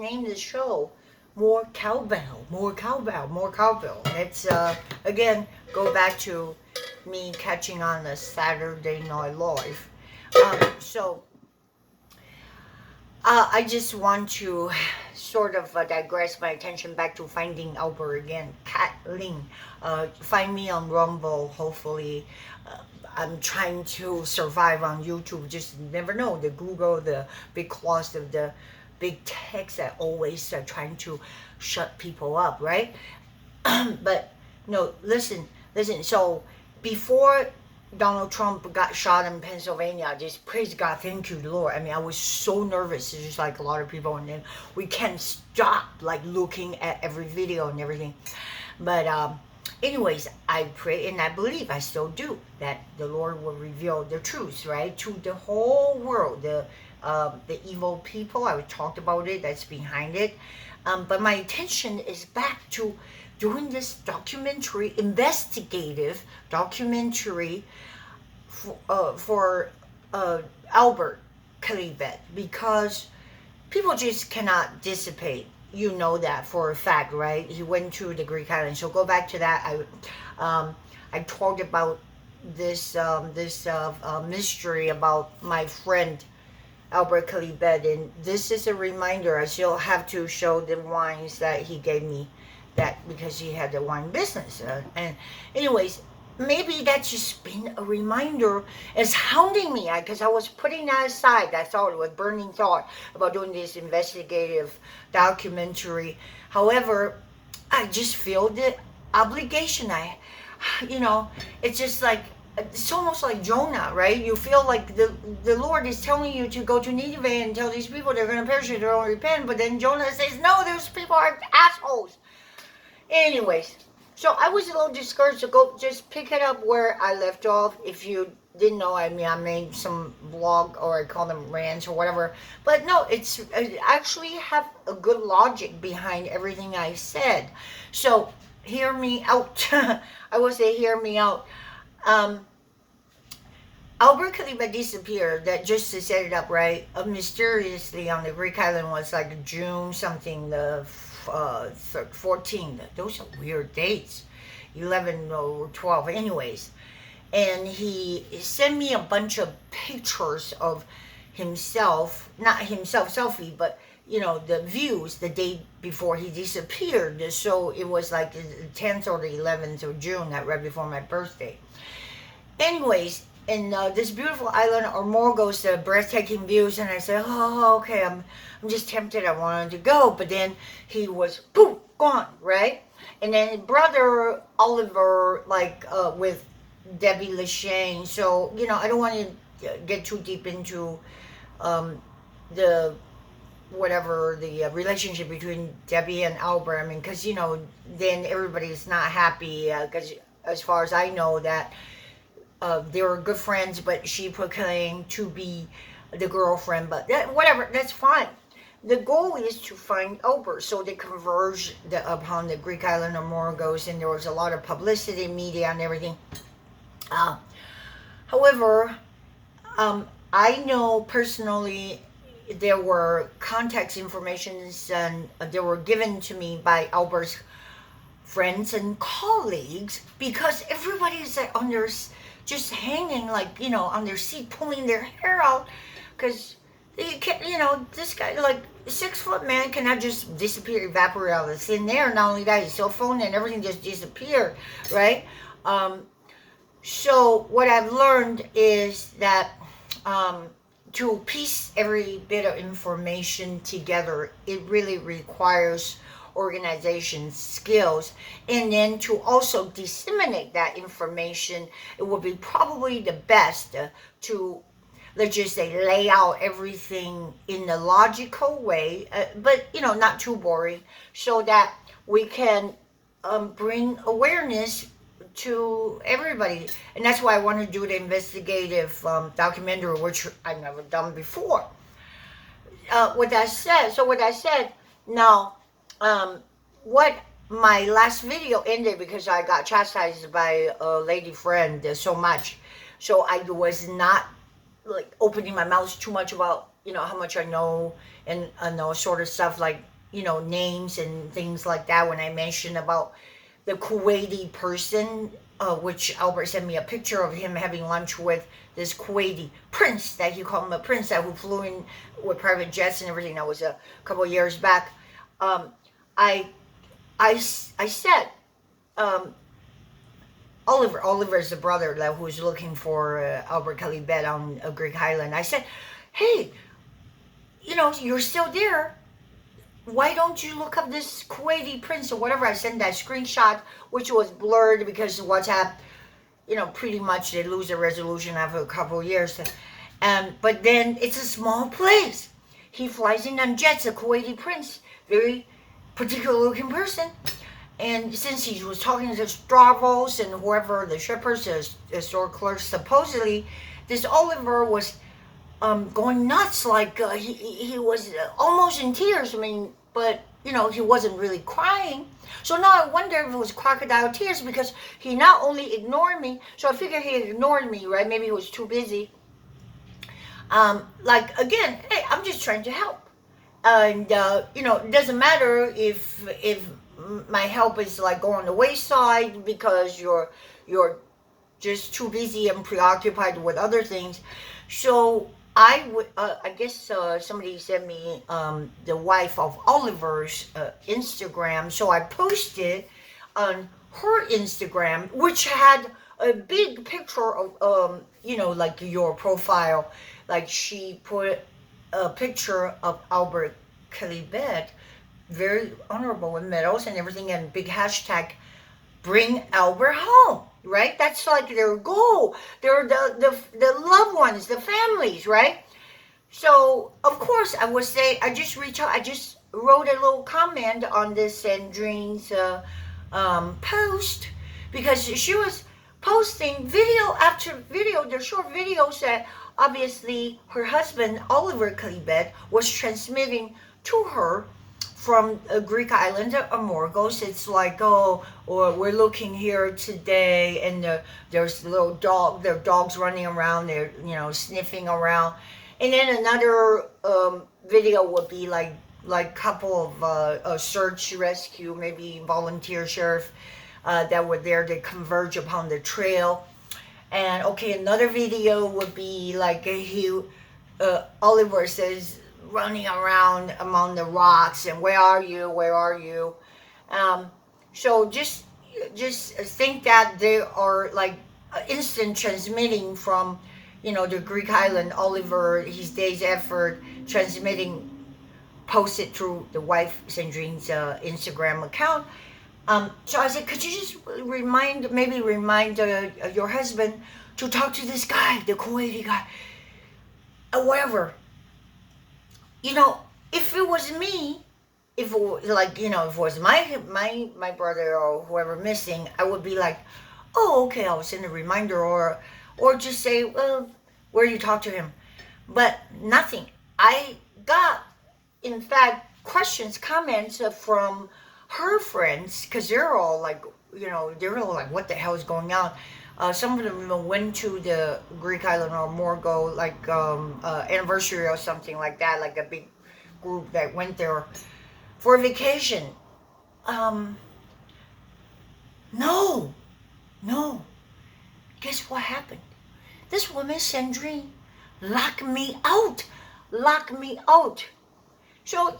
name the show More Cowbell, More Cowbell, More Cowbell. It's, again, go back to me catching on the Saturday Night Live. So, I just want to sort of digress my attention back to finding Albert again. Cat Ling. Find me on Rumble, hopefully. I'm trying to survive on YouTube. Just never know. The Google, the big cost of the big techs that always are trying to shut people up, right? But no, listen. So before Donald Trump got shot in Pennsylvania, just praise God, thank you, Lord. I mean, I was so nervous, it's just like a lot of people, and then we can't stop like looking at every video and everything. But anyways, I pray and I believe, I still do, that the Lord will reveal the truth, right, to the whole world, the evil people. I talked about it. That's behind it. But my attention is back to doing this documentary, investigative documentary for Albert Kalibet, because people just cannot dissipate. You know that for a fact, right? He went to the Greek island. So go back to that. I talked about this mystery about my friend Albert Kalibet, and this is a reminder. I still have to show the wines that he gave me, that because he had the wine business. And anyways, maybe that's just been a reminder. It's hounding me because I was putting that aside. That thought was burning thought about doing this investigative documentary. However, I just feel the obligation. It's just like, it's almost like Jonah, right? You feel like the Lord is telling you to go to Nineveh and tell these people they're going to perish if they don't repent. But then Jonah says, no, those people are assholes. Anyways, so I was a little discouraged, to go just pick it up where I left off. If you didn't know, I made some blog, or I call them rants or whatever. But no, I actually have a good logic behind everything I said. So hear me out. I will say hear me out. Albert Kalibet disappeared, that just to set it up right, mysteriously on the Greek island was like June something, the 14th. Those are weird dates. 11 or 12 anyways. And he sent me a bunch of pictures of himself, not himself selfie, but the views the day before he disappeared. So it was like the 10th or the 11th of June, that right before my birthday. Anyways, in this beautiful island, Ormorgos, the breathtaking views, and I said, oh, okay, I'm just tempted. I wanted to go, but then he was poof, gone, right? And then his brother Oliver, with Debbie Lashane. So I don't want to get too deep into the relationship between Debbie and Albert. I mean, because then everybody's not happy. Because as far as I know, that. They were good friends, but she proclaimed to be the girlfriend. But whatever, that's fine. The goal is to find Albert. So they converged upon the Greek island of Morgos, and there was a lot of publicity, media, and everything. However, I know personally there were contact informations, and they were given to me by Albert's friends and colleagues, because everybody is on their just hanging on their seat, pulling their hair out, because they can't, this guy, 6-foot man, cannot just disappear, evaporate out of the thin air. Not only that, his cell phone and everything just disappeared, right? So what I've learned is that to piece every bit of information together, it really requires organization skills, and then to also disseminate that information. It would be probably the best to, let's just say, lay out everything in a logical way, but not too boring, so that we can bring awareness to everybody. And that's why I want to do the investigative documentary, which I've never done before. With that said, now what my last video ended, because I got chastised by a lady friend so much, so I was not opening my mouth too much about how much I know and know sort of stuff, like names and things like that when I mentioned about the Kuwaiti person, which Albert sent me a picture of him having lunch with this Kuwaiti prince that he called him a prince that who flew in with private jets and everything. That was a couple of years back. Um, I, I said, um, Oliver is the brother that who's looking for Albert Kelly bed on a Greek island. I said, hey, you're still there. Why don't you look up this Kuwaiti prince or whatever? I sent that screenshot, which was blurred because WhatsApp, pretty much they lose the resolution after a couple of years. But then it's a small place. He flies in on jets, a Kuwaiti prince, very particular looking person. And since he was talking to Stravos and whoever, the shippers, the store clerks, supposedly this Oliver was going nuts. Like he was almost in tears. I mean, but he wasn't really crying. So now I wonder if it was crocodile tears because he not only ignored me. So I figured he ignored me, right? Maybe he was too busy. Like again, hey, I'm just trying to help, and it doesn't matter if my help is like going the wayside because you're just too busy and preoccupied with other things. So I guess somebody sent me the wife of Oliver's Instagram. So I posted on her Instagram, which had a big picture of like your profile. Like she put a picture of Albert Kalibet, very honorable with medals and everything, and big hashtag bring Albert home, right? That's like their goal. They're the loved ones, the families, right? So of course I would say I just reach out. I just wrote a little comment on this Sandrine's post because she was posting video after video. They're short videos that obviously her husband Oliver Kalibet was transmitting to her from a Greek island, Amorgos. It's like, oh, or we're looking here today, and there's little their dogs running around, they're sniffing around, and then another video would be like couple of search rescue, maybe volunteer sheriff that were there to converge upon the trail, and okay, another video would be like Oliver says running around among the rocks and where are you, so just think that they are like instant transmitting from the Greek island. Oliver, his day's effort transmitting, posted through the wife Sandrine's Instagram account. So I said, could you just remind your husband to talk to this guy, the Kuwaiti guy, whatever. If it was me, if it was like, if it was my brother or whoever missing, I would be like, oh, okay, I'll send a reminder, or just say, well, where you talk to him. But nothing. I got, in fact, questions, comments from her friends, because they're all like, what the hell is going on? Some of them went to the Greek island or Morgo, like anniversary or something like that, like a big group that went there for a vacation. No. Guess what happened? This woman, Sandrine, locked me out. So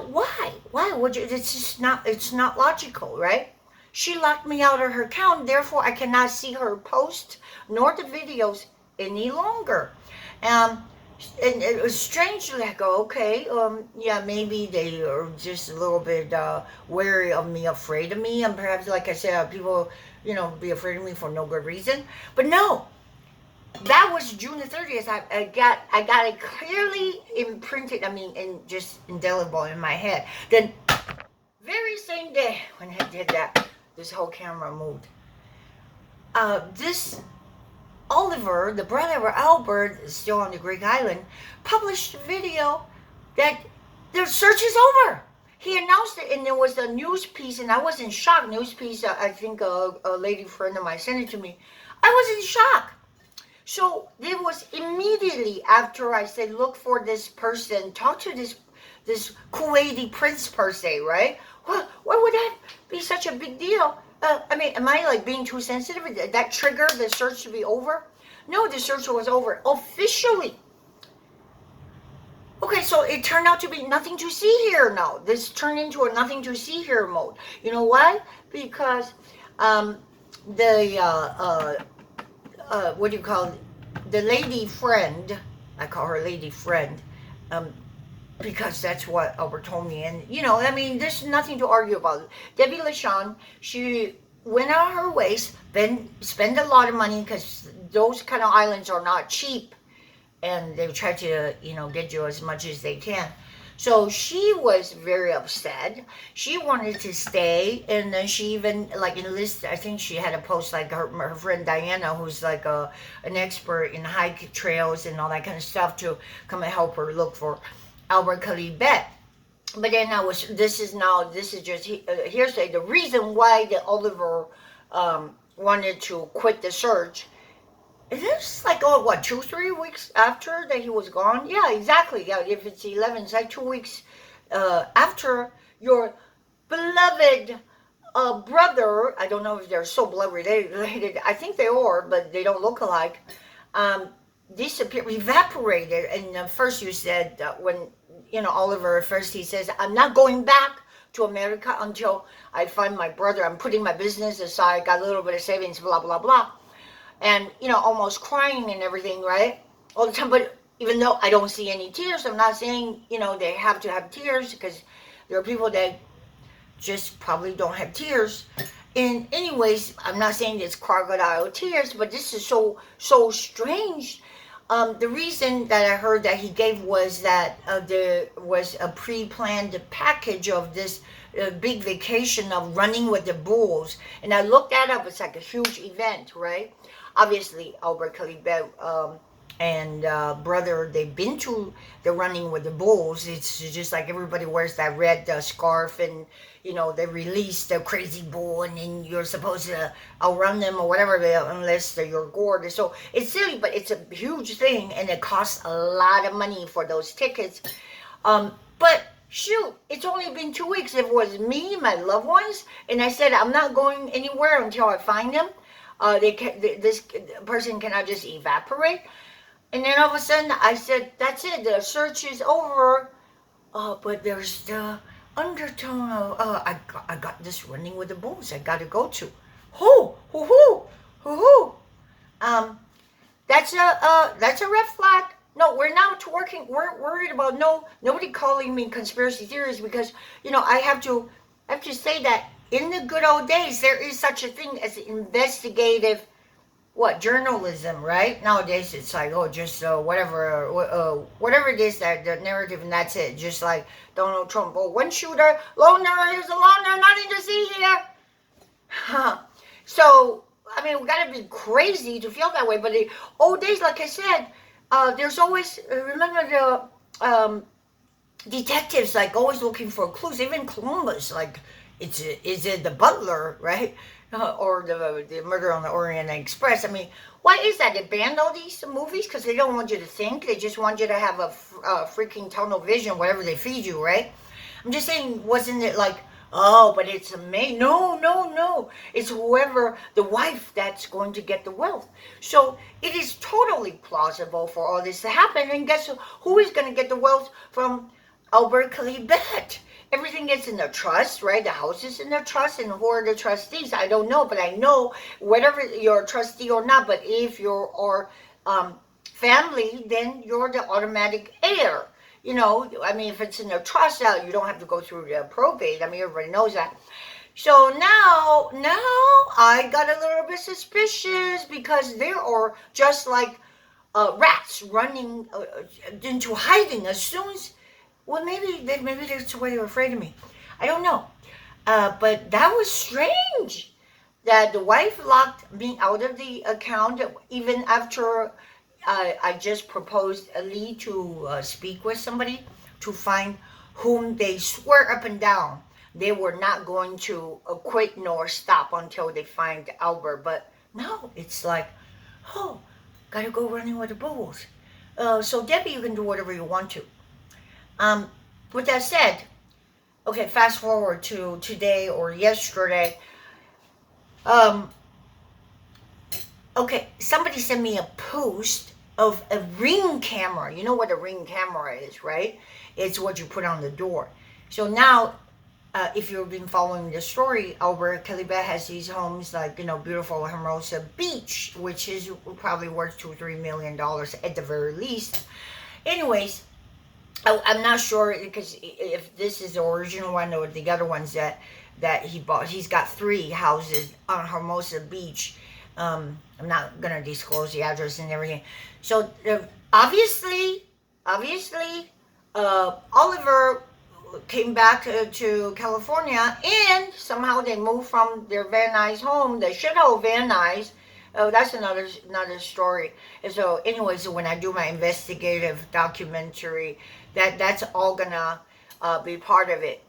why? Why would you? It's just not. It's not logical, right? She locked me out of her account, therefore I cannot see her post nor the videos any longer. And it was strange. Like, okay, yeah, maybe they are just a little bit wary of me, afraid of me, and perhaps, like I said, people, be afraid of me for no good reason. But no, that was June the 30th. I got it clearly imprinted. I mean, and just indelible in my head. Then, very same day when I did that, this whole camera moved. This Oliver, the brother of Albert, still on the Greek island, published a video that their search is over. He announced it, and there was a news piece, and I was in shock. News piece, I think a lady friend of mine sent it to me. I was in shock. So it was immediately after I said, look for this person, talk to this Kuwaiti prince per se, right? Why would that be such a big deal? I mean, am I like being too sensitive? Did that trigger the search to be over? No, the search was over officially. Okay, so it turned out to be nothing to see here now. This turned into a nothing to see here mode. You know why? Because um, the what do you call it? The lady friend? I call her lady friend, um, because that's what Albert told me. And you know, I mean, there's nothing to argue about. Debbie LaShawn, she went out her ways, then spend a lot of money because those kind of islands are not cheap, and they try to, you know, get you as much as they can. So she was very upset. She wanted to stay, and then she even like enlisted. I think she had a post like her friend Diana, who's like an expert in hike trails and all that kind of stuff, to come and help her look for Albert Calibet. But then I was. This is just hearsay. The reason why the Oliver wanted to quit the search, it is like, oh, what, 2, 3 weeks after that he was gone? Yeah, exactly. Yeah, if it's 11, it's like 2 weeks after your beloved brother. I don't know if they're so blood related. I think they are, but they don't look alike. Um, Disappeared, evaporated. And first you said when, you know, Oliver, at first he says, I'm not going back to America until I find my brother. I'm putting my business aside, got a little bit of savings, blah, blah, blah, and you know, almost crying and everything, right, all the time. But even though I don't see any tears, I'm not saying, you know, they have to have tears, because there are people that just probably don't have tears. And anyways, I'm not saying it's crocodile tears, but this is so strange. The reason that I heard that he gave was that there was a pre-planned package of this big vacation of running with the bulls. And I looked that up. It's like a huge event, right? Obviously, Albert Calibet and brother, they've been to the running with the bulls. It's just like everybody wears that red scarf, and you know, they release the crazy bull, and then you're supposed to outrun them or whatever, unless you're gored. So it's silly, but it's a huge thing, and it costs a lot of money for those tickets. But shoot, it's only been 2 weeks. If it was me, my loved ones, and I said I'm not going anywhere until I find them, this person cannot just evaporate. And then all of a sudden, I said, "That's it. The search is over." But there's the undertone of, I got this running with the bulls. I got to go to. Who, who, who, who, who? Um, that's a red flag. No, we're not working. We're worried about nobody calling me conspiracy theories, because you know, I have to say that in the good old days there is such a thing as investigative what journalism, right? Nowadays it's like, oh, just whatever it is, that the narrative, and that's it. Just like Donald Trump, oh, one shooter, loner, here's a loner, nothing to see here. So I mean, we gotta be crazy to feel that way. But the old days, like I said, there's always remember the detectives like always looking for clues. Even Columbus, like, is it the butler, right? Or the Murder on the Orient Express. I mean, why is that? They banned all these movies because they don't want you to think. They just want you to have a freaking tunnel vision, whatever they feed you, right? I'm just saying, wasn't it like, oh, but it's a maid? No, no, no. It's whoever, the wife, that's going to get the wealth. So it is totally plausible for all this to happen. And guess who is going to get the wealth from Albert Calibet? Everything gets in a trust, right? The house is in a trust, and who are the trustees? I don't know, but I know whether you're a trustee or not, but if you're family, then you're the automatic heir. You know, I mean, if it's in a trust, you don't have to go through the probate. I mean, everybody knows that. So now I got a little bit suspicious, because there are just like rats running into hiding as soon as. Well, maybe that's why they were afraid of me. I don't know. But that was strange that the wife locked me out of the account even after I just proposed Lee to speak with somebody to find whom they swear up and down they were not going to quit nor stop until they find Albert. But now it's like, oh, gotta go running with the bulls. So Debbie, you can do whatever you want to. Um, with that said, okay, fast forward to today or yesterday. Um, okay, somebody sent me a post of a ring camera. You know what a ring camera is, right? It's what you put on the door. So now, if you've been following the story, Albert Calibre has these homes like, beautiful Hermosa Beach, which is probably worth $2-3 million at the very least. Anyways, I'm not sure because if this is the original one or the other ones that he bought. He's got 3 houses on Hermosa Beach. I'm not gonna disclose the address and everything. So obviously, Oliver came back to California, and somehow they moved from their Van Nuys home, the shithole Van Nuys. Oh, that's another story. And so, anyways, when I do my investigative documentary, that's all gonna be part of it.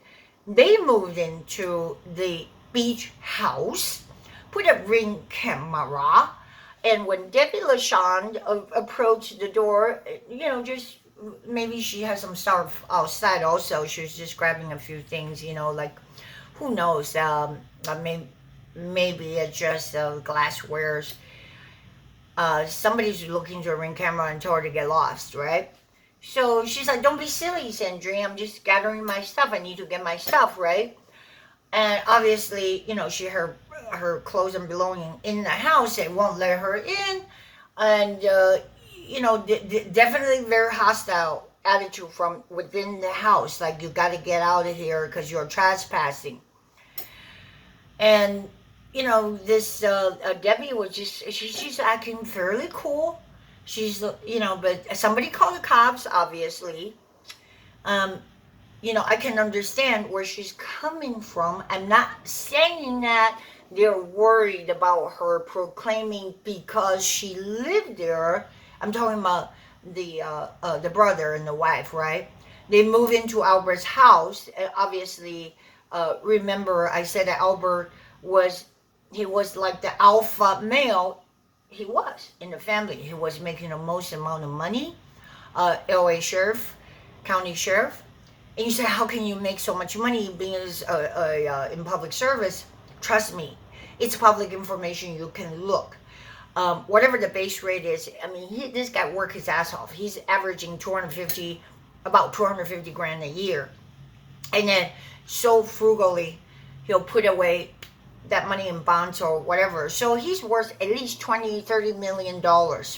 They moved into the beach house, put a ring camera, and when Debbie LaShawn approached the door, just maybe she has some stuff outside also. She was just grabbing a few things, like who knows? Maybe it's just glasswares. Somebody's looking through a ring camera and told her to get lost, right? So she's like, "Don't be silly, Sandrine. I'm just gathering my stuff. I need to get my stuff, right?" And obviously, she her clothes and belongings in the house. They won't let her in, and definitely very hostile attitude from within the house. Like, you got to get out of here because you're trespassing. And this Debbie was just she's acting fairly cool. She's but somebody called the cops, obviously. Um, I can understand where she's coming from. I'm not saying that they're worried about her proclaiming because she lived there. I'm talking about the brother and the wife, right? They move into Albert's house. Obviously, remember I said that Albert was like the alpha male. He was in the family. He was making the most amount of money. LA sheriff, county sheriff. And you say, how can you make so much money being in public service? Trust me, it's public information. You can look. Whatever the base rate is, I mean, this guy worked his ass off. He's averaging about 250 grand a year. And then so frugally, he'll put away that money in bonds or whatever. So he's worth at least $20-30 million,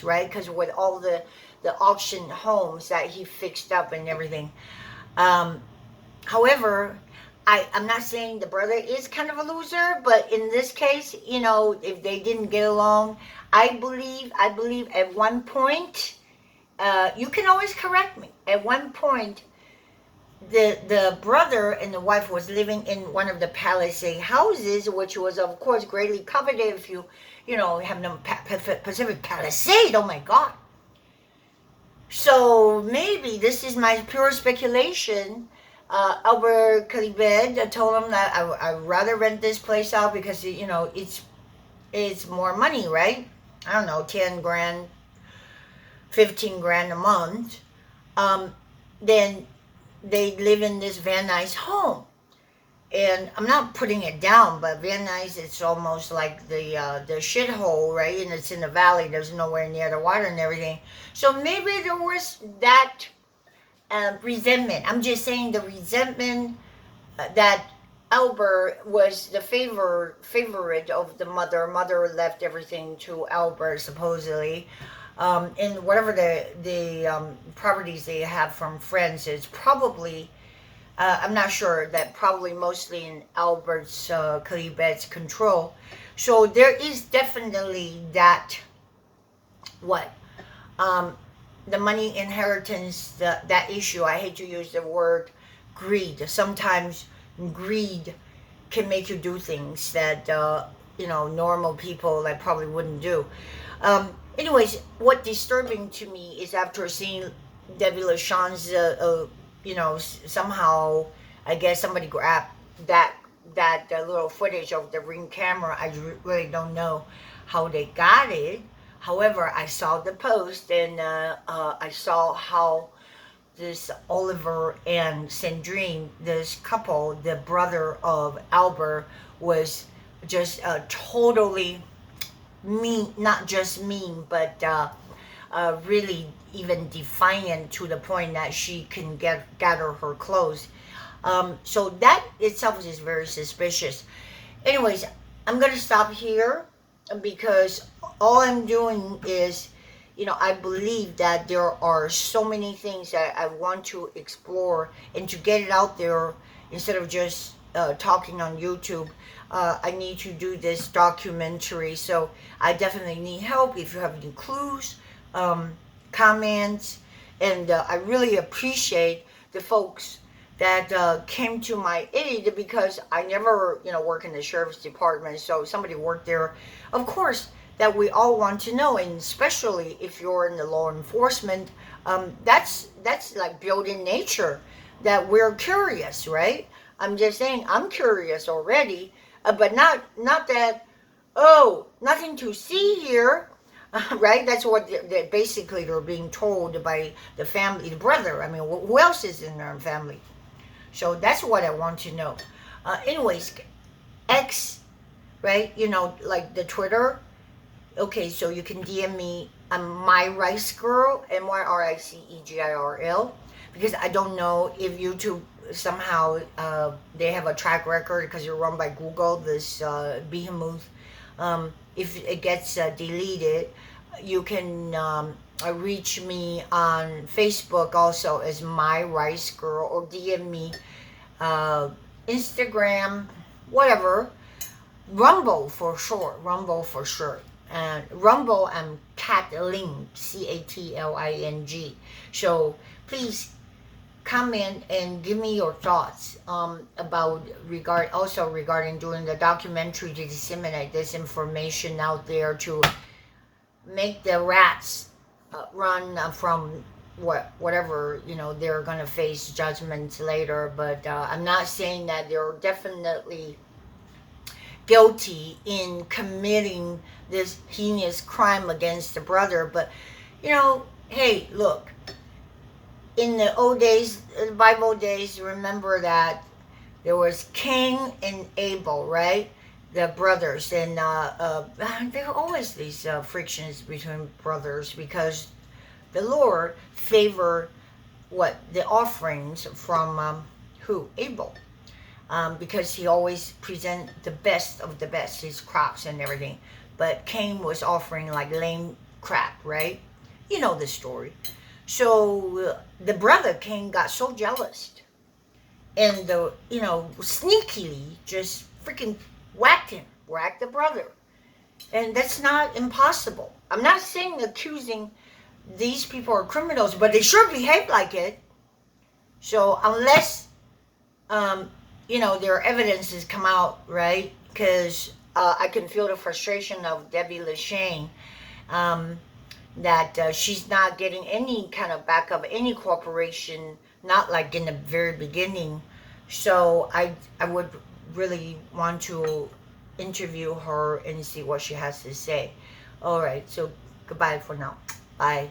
right? Because with all the auction homes that he fixed up and everything. However, I'm not saying the brother is kind of a loser, but in this case, if they didn't get along, I believe at one point, you can always correct me. At one point, the brother and the wife was living in one of the Palisade houses, which was of course greatly coveted. If you have no Pacific Palisade, oh my God. So maybe this is my pure speculation. Albert Calibed told him that I'd rather rent this place out because it's more money, right? I don't know, 10 grand, 15 grand a month. Then they live in this Van Nuys home. And I'm not putting it down, but Van Nuys, it's almost like the shithole, right? And it's in the valley. There's nowhere near the water and everything. So maybe there was that resentment. I'm just saying the resentment that Albert was the favorite of the mother. Mother left everything to Albert, supposedly. And whatever the properties they have from friends is probably, I'm not sure, that probably mostly in Albert's Calibet's control. So there is definitely that, the money inheritance, that issue. I hate to use the word greed. Sometimes greed can make you do things that, normal people like probably wouldn't do. Anyways, what disturbing to me is after seeing Debbie LaShawn's, somehow, I guess somebody grabbed that little footage of the ring camera. I really don't know how they got it. However, I saw the post and I saw how this Oliver and Sandrine, this couple, the brother of Albert, was just totally mean, not just mean, but really even defiant to the point that she can gather her clothes. So that itself is very suspicious. Anyways, I'm gonna stop here because all I'm doing is, I believe that there are so many things that I want to explore and to get it out there instead of just talking on YouTube. I need to do this documentary, so I definitely need help. If you have any clues, comments, and I really appreciate the folks that came to my aid because I never, work in the sheriff's department. So somebody worked there. Of course, that we all want to know, and especially if you're in the law enforcement, that's like built in nature that we're curious, right? I'm just saying I'm curious already, but not that. Oh, nothing to see here. Right? That's what basically they're being told by the family, the brother. I mean, who else is in their family? So that's what I want to know. Anyways, X, right? Like the Twitter. Okay, so you can DM me. I'm My Rice Girl, MYRICEGIRL, because I don't know if YouTube somehow they have a track record because you're run by Google. This behemoth. If it gets deleted, you can reach me on Facebook also as My Rice Girl, or DM me Instagram, whatever. Rumble for sure. Rumble for sure. And Rumble, I'm Catling, CATLING. So please comment and give me your thoughts about regarding doing the documentary to disseminate this information out there to make the rats run from whatever they're gonna face judgments later. But I'm not saying that they're definitely guilty in committing this heinous crime against the brother. But hey, look, in the old days, the Bible days, remember that there was Cain and Abel, right? The brothers, and there are always these frictions between brothers because the Lord favored the offerings from who? Abel. Because he always present the best of the best, his crops and everything. But Cain was offering like lame crap, right? You know the story. So the brother Cain got so jealous, and sneakily just freaking whacked the brother, and that's not impossible. I'm not saying accusing these people are criminals, but they sure behave like it. So unless their evidences come out, right? Because I can feel the frustration of Debbie Lashane, that she's not getting any kind of backup, any cooperation, not like in the very beginning. So I would really want to interview her and see what she has to say. All right, so goodbye for now. Bye.